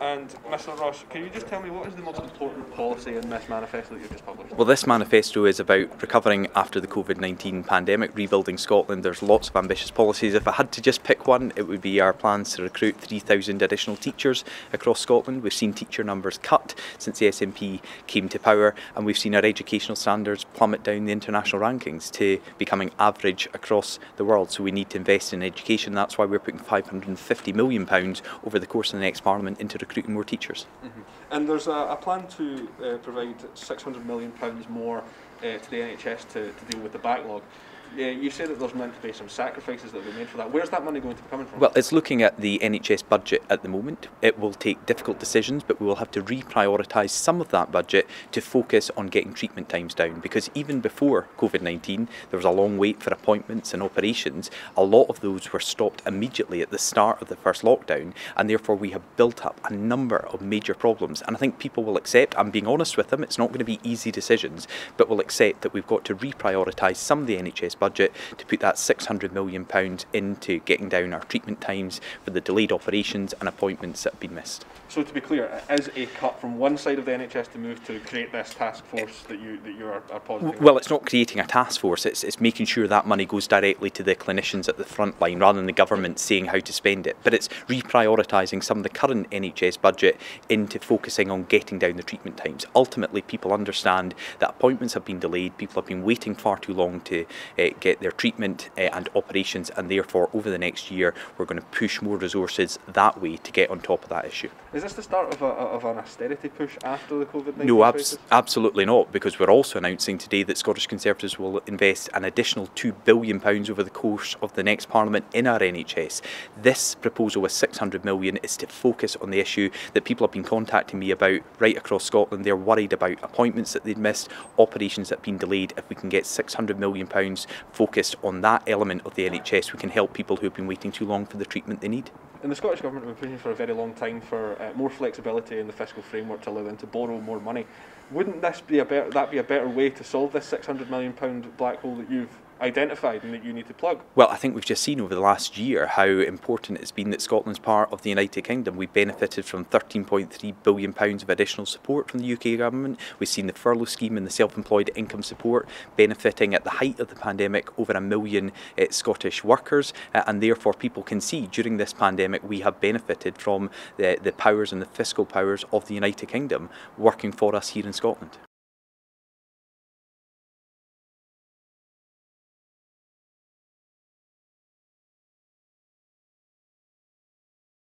And Mr Ross, can you just tell me what is the most important policy in this manifesto that you've just published? Well, this manifesto is about recovering after the COVID-19 pandemic, rebuilding Scotland. There's lots of ambitious policies. If I had to just pick one, it would be our plans to recruit 3,000 additional teachers across Scotland. We've seen teacher numbers cut since the SNP came to power, and we've seen our educational standards plummet down the international rankings to becoming average across the world. So we need to invest in education. That's why we're putting £550 million over the course of the next Parliament into recruiting more teachers. And there's a plan to provide £600 million more to the NHS to deal with the backlog. You say that there's meant to be some sacrifices that will be made for that. Where's that money going to be coming from? Well, it's looking at the NHS budget at the moment. It will take difficult decisions, but we will have to reprioritise some of that budget to focus on getting treatment times down, because even before COVID-19 there was a long wait for appointments and operations. A lot of those were stopped immediately at the start of the first lockdown, and therefore we have built up a number of major problems. And I think people will accept, I'm being honest with them, it's not going to be easy decisions, but will accept that we've got to reprioritise some of the NHS budget to put that £600 million into getting down our treatment times for the delayed operations and appointments that have been missed. So to be clear, it is a cut from one side of the NHS to move to create this task force that you are positing? Well, it's not creating a task force, it's making sure that money goes directly to the clinicians at the front line rather than the government saying how to spend it. But it's reprioritising some of the current NHS budget into focusing on getting down the treatment times. Ultimately, people understand that appointments have been delayed, people have been waiting far too long to get their treatment and operations, and therefore over the next year we're going to push more resources that way to get on top of that issue. Is this the start of an austerity push after the COVID-19 No, crisis? absolutely not, because we're also announcing today that Scottish Conservatives will invest an additional £2 billion over the course of the next Parliament in our NHS. This proposal with £600 million is to focus on the issue that people have been contacting me about right across Scotland. They're worried about appointments that they'd missed, operations that have been delayed. If we can get £600 million focused on that element of the NHS, we can help people who have been waiting too long for the treatment they need. And the Scottish Government have been pushing for a very long time for more flexibility in the fiscal framework to allow them to borrow more money. Wouldn't this be a better way to solve this £600 million black hole that you've identified and that you need to plug? Well, I think we've just seen over the last year how important it's been that Scotland's part of the United Kingdom. We've benefited from £13.3 billion of additional support from the UK government. We've seen the furlough scheme and the self-employed income support benefiting at the height of the pandemic over 1 million Scottish workers, and therefore people can see during this pandemic we have benefited from the powers and the fiscal powers of the United Kingdom working for us here in Scotland.